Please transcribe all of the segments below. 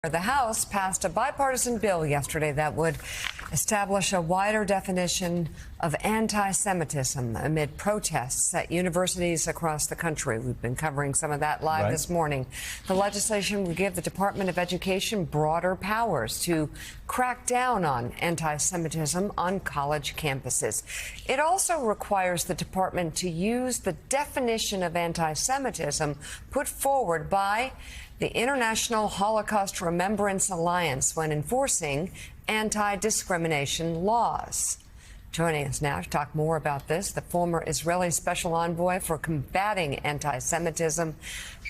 The House passed a bipartisan bill yesterday that would establish a wider definition of anti-Semitism amid protests at universities across the country. We've been covering some of that live this morning. The legislation would give the Department of Education broader powers to crack down on anti-Semitism on college campuses. It also requires the department to use the definition of anti-Semitism put forward by the International Holocaust Remembrance Alliance when enforcing anti-discrimination laws. Joining us now to talk more about this, the former Israeli Special Envoy for Combating Anti-Semitism,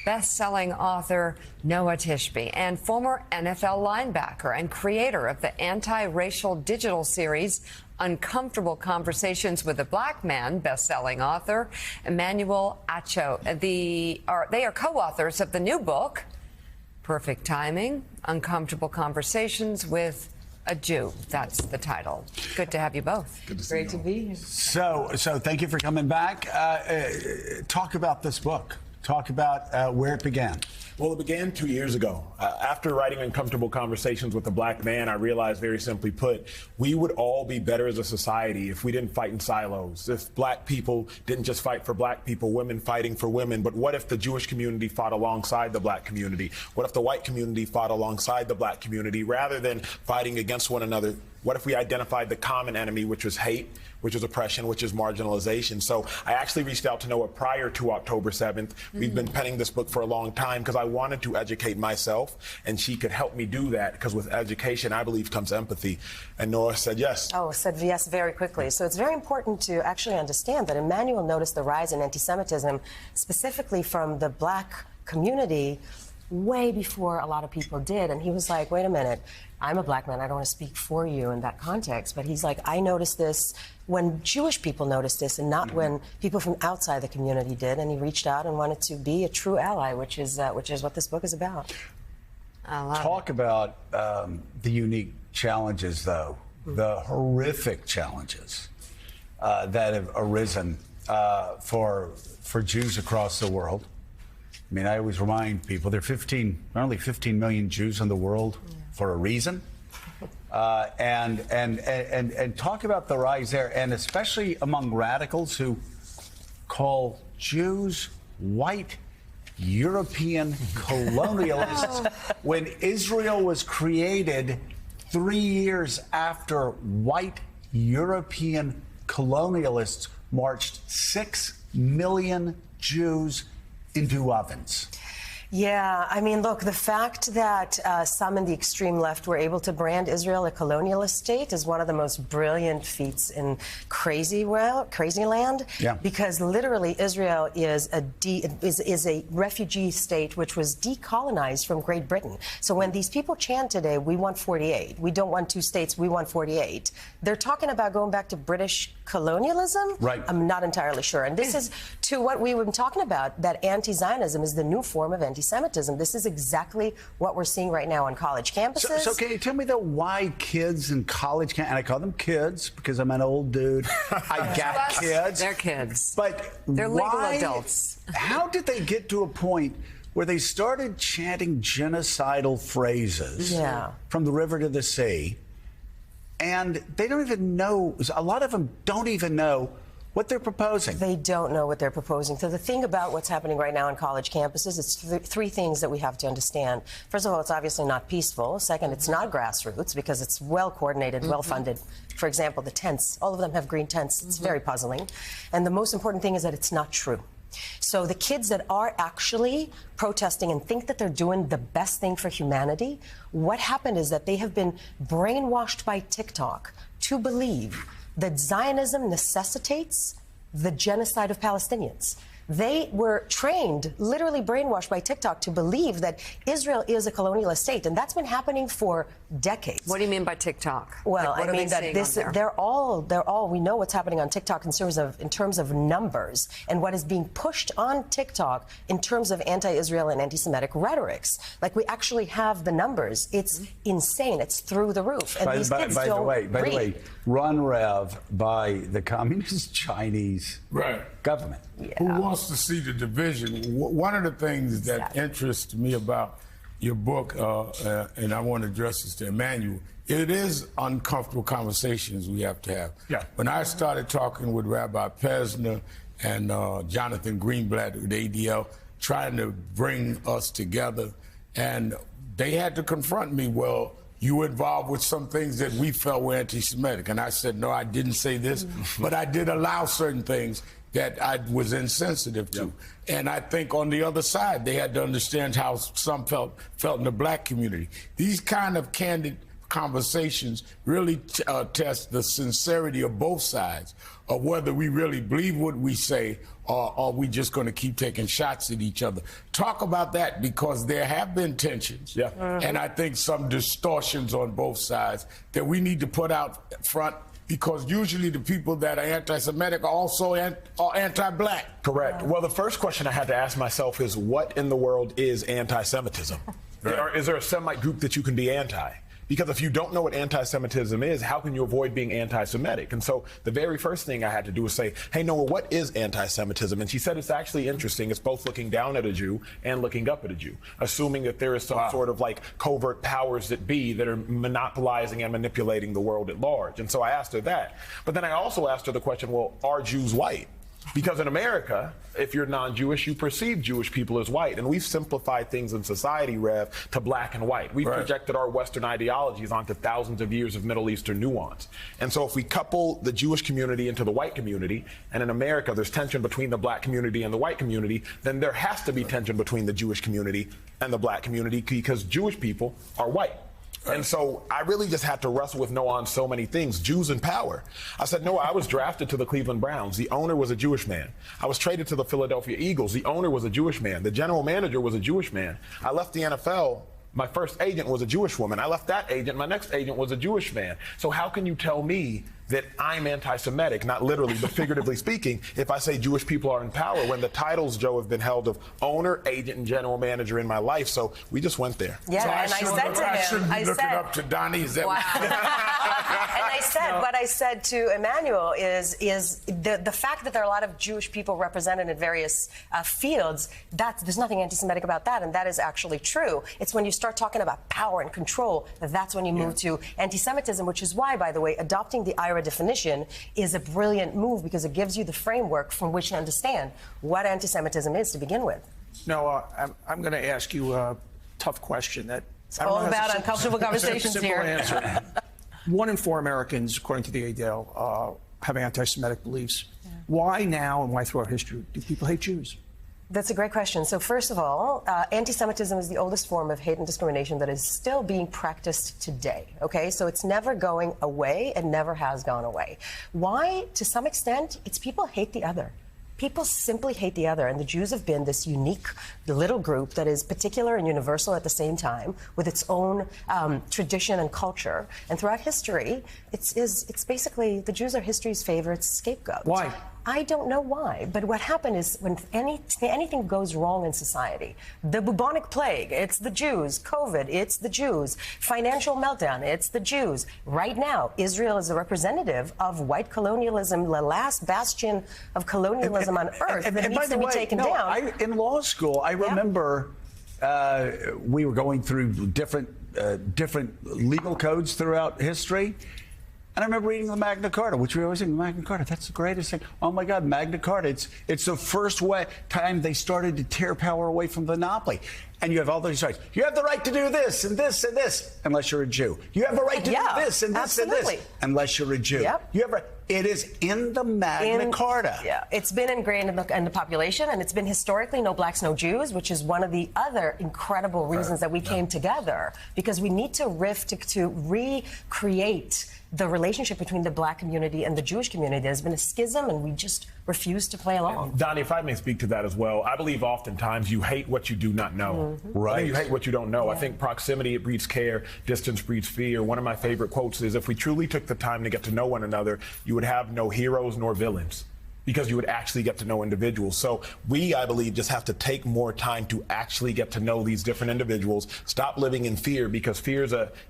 best-selling author Noa Tishby, and former NFL linebacker and creator of the anti-racial digital series Uncomfortable Conversations with a Black Man, best-selling author Emmanuel Acho. They are co-authors of the new book, Perfect Timing, Uncomfortable Conversations with a Jew. That's the title. Good to have you both. Good to see Great you. to be here. So thank you for coming back. Talk about this book. Talk about where it began. Well, it began 2 years ago. After writing Uncomfortable Conversations with a Black Man, I realized, very simply put, we would all be better as a society if we didn't fight in silos. If black people didn't just fight for black people, women fighting for women. But what if the Jewish community fought alongside the black community? What if the white community fought alongside the black community rather than fighting against one another? What if we identified the common enemy, which was hate, which is oppression, which is marginalization? So I actually reached out to Noa prior to October 7th. We've been penning this book for a long time because I wanted to educate myself, and she could help me do that because with education, I believe, comes empathy. And Noa said yes. Oh, said yes very quickly. So it's very important to actually understand that Emmanuel noticed the rise in anti-Semitism specifically from the black community way before a lot of people did. And he was like, wait a minute, I'm a black man. I don't want to speak for you in that context. But he's like, I noticed this when Jewish people noticed this and not when people from outside the community did. And he reached out and wanted to be a true ally, which is what this book is about. Talk about the unique challenges, though, the horrific challenges that have arisen for Jews across the world. I mean, I always remind people there are only 15 million Jews in the world for a reason. And talk about the rise there, and especially among radicals who call Jews white European colonialists when Israel was created 3 years after white European colonialists marched 6 million Jews into ovens. Yeah, I mean, look, the fact that some in the extreme left were able to brand Israel a colonialist state is one of the most brilliant feats in crazy land. Yeah. Because literally Israel is a refugee state which was decolonized from Great Britain. So when these people chant today, we want 48, we don't want 2 states, we want 48, they're talking about going back to British colonialism? Right. I'm not entirely sure. And this is to what we've been talking about, that anti-Zionism is the new form of anti-Semitism. This is exactly what we're seeing right now on college campuses. So can you tell me, though, why kids in college and I call them kids because I'm an old dude. I got kids. They're kids. But they're legal why, adults. How did they get to a point where they started chanting genocidal phrases from the river to the sea, and they don't even know, a lot of them don't even know what they're proposing? They don't know what they're proposing. So the thing about what's happening right now on college campuses, it's three things that we have to understand. First of all, it's obviously not peaceful. Second, it's not grassroots because it's well coordinated, well funded. For example, the tents, all of them have green tents. It's very puzzling. And the most important thing is that it's not true. So the kids that are actually protesting and think that they're doing the best thing for humanity, what happened is that they have been brainwashed by TikTok to believe that Zionism necessitates the genocide of Palestinians. They were trained, literally brainwashed by TikTok to believe that Israel is a colonialist state, and that's been happening for decades. What do you mean by TikTok? Well, like, I mean that they're all we know what's happening on TikTok in terms of numbers and what is being pushed on TikTok in terms of anti-Israel and anti-Semitic rhetorics. Like, we actually have the numbers. It's insane. It's through the roof. And these kids don't read. By the way, Run Rev by the Communist Chinese government. Who wants to see the division? One of the things that interests me about your book, and I want to address this to Emmanuel. It is uncomfortable conversations we have to have. Yeah. When I started talking with Rabbi Pesner and Jonathan Greenblatt with ADL, trying to bring us together, and they had to confront me, well, you were involved with some things that we felt were anti-Semitic. And I said, no, I didn't say this, but I did allow certain things that I was insensitive to. Yep. And I think on the other side, they had to understand how some felt in the black community. These kind of candid conversations really test the sincerity of both sides, of whether we really believe what we say or are we just going to keep taking shots at each other. Talk about that, because there have been tensions. Yeah. And I think some distortions on both sides that we need to put out front, because usually the people that are anti-Semitic are also anti-black. Correct. Well, the first question I had to ask myself is, what in the world is anti-Semitism? Right. Is there a Semite group that you can be anti? Because if you don't know what anti-Semitism is, how can you avoid being anti-Semitic? And so the very first thing I had to do was say, hey, Noah, what is anti-Semitism? And she said it's actually interesting. It's both looking down at a Jew and looking up at a Jew, assuming that there is some sort of like covert powers that be that are monopolizing and manipulating the world at large. And so I asked her that. But then I also asked her the question, well, are Jews white? Because in America, if you're non-Jewish, you perceive Jewish people as white. And we've simplified things in society, Rev, to black and white. We've projected our Western ideologies onto thousands of years of Middle Eastern nuance. And so if we couple the Jewish community into the white community, and in America there's tension between the black community and the white community, then there has to be tension between the Jewish community and the black community, because Jewish people are white. And so I really just had to wrestle with Noah on so many things. Jews in power. I said, Noah, I was drafted to the Cleveland Browns. The owner was a Jewish man. I was traded to the Philadelphia Eagles. The owner was a Jewish man. The general manager was a Jewish man. I left the NFL. My first agent was a Jewish woman. I left that agent. My next agent was a Jewish man. So how can you tell me that I'm anti-Semitic, not literally, but figuratively speaking, if I say Jewish people are in power, when the titles, Joe, have been held of owner, agent, and general manager in my life? So we just went there. Yeah, so and I said to him, I shouldn't be looking up to Donnie. Is that wow. And I said, what I said to Emmanuel is the fact that there are a lot of Jewish people represented in various fields, there's nothing anti-Semitic about that, and that is actually true. It's when you start talking about power and control, that's when you move to anti-Semitism, which is why, by the way, adopting the IRA definition is a brilliant move, because it gives you the framework from which to understand what anti-Semitism is to begin with. No, I'm going to ask you a tough question. It's all about uncomfortable conversations simple here. Answer. 1 in 4 Americans, according to the ADL, have anti-Semitic beliefs. Yeah. Why now, and why throughout history do people hate Jews? That's a great question. So first of all, anti-Semitism is the oldest form of hate and discrimination that is still being practiced today, okay? So it's never going away and never has gone away. Why? To some extent, it's people hate the other. People simply hate the other, and the Jews have been this unique little group that is particular and universal at the same time, with its own tradition and culture. And throughout history, it's basically the Jews are history's favorite scapegoat. Why? I don't know why, but what happened is when anything goes wrong in society, the bubonic plague, it's the Jews. COVID, it's the Jews. Financial meltdown, it's the Jews. Right now, Israel is a representative of white colonialism, the last bastion of colonialism on earth that needs to be taken down. In law school, I remember we were going through different legal codes throughout history. And I remember reading the Magna Carta, which we always think, Magna Carta, that's the greatest thing. Oh, my God, Magna Carta. It's the first time they started to tear power away from the monopoly. And you have all these rights. You have the right to do this and this and this, unless you're a Jew. You have the right to do this and this and this, unless you're a Jew. Yep. It is in the Magna Carta. Yeah, it's been ingrained in the population, and it's been historically no blacks, no Jews, which is one of the other incredible reasons that we came together, because we need to recreate the relationship between the black community and the Jewish community. There's been a schism, and we just refuse to play along. Donnie, if I may speak to that as well, I believe oftentimes you hate what you do not know. Mm-hmm. Right. I think you hate what you don't know. Yeah. I think proximity, it breeds care, distance breeds fear. One of my favorite quotes is, if we truly took the time to get to know one another, you would have no heroes nor villains, because you would actually get to know individuals. So we, I believe, just have to take more time to actually get to know these different individuals. Stop living in fear, because fear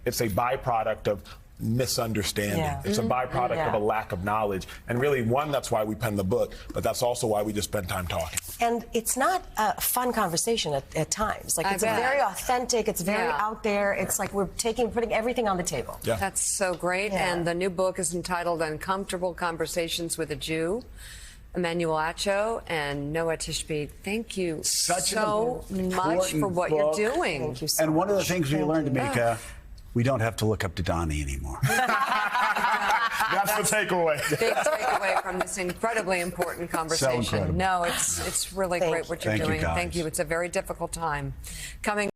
it's a byproduct of misunderstanding. Yeah. It's a byproduct of a lack of knowledge. And really, one, that's why we penned the book, but that's also why we just spend time talking. And it's not a fun conversation at times. Like, I it's bet. very authentic. It's very Yeah. out there. It's like we're putting everything on the table. Yeah. That's so great. Yeah. And the new book is entitled Uncomfortable Conversations with a Jew. Emmanuel Acho and Noah Tishby, thank you Such an so much for important what book. you're doing. Thank you so And one of the much. things we Thank learned, you. Mika, we don't have to look up to Donnie anymore. That's the takeaway. Big takeaway from this incredibly important conversation. incredible. No, it's really Thank great you. what you're Thank you, doing. guys. Thank you. It's a very difficult time. Coming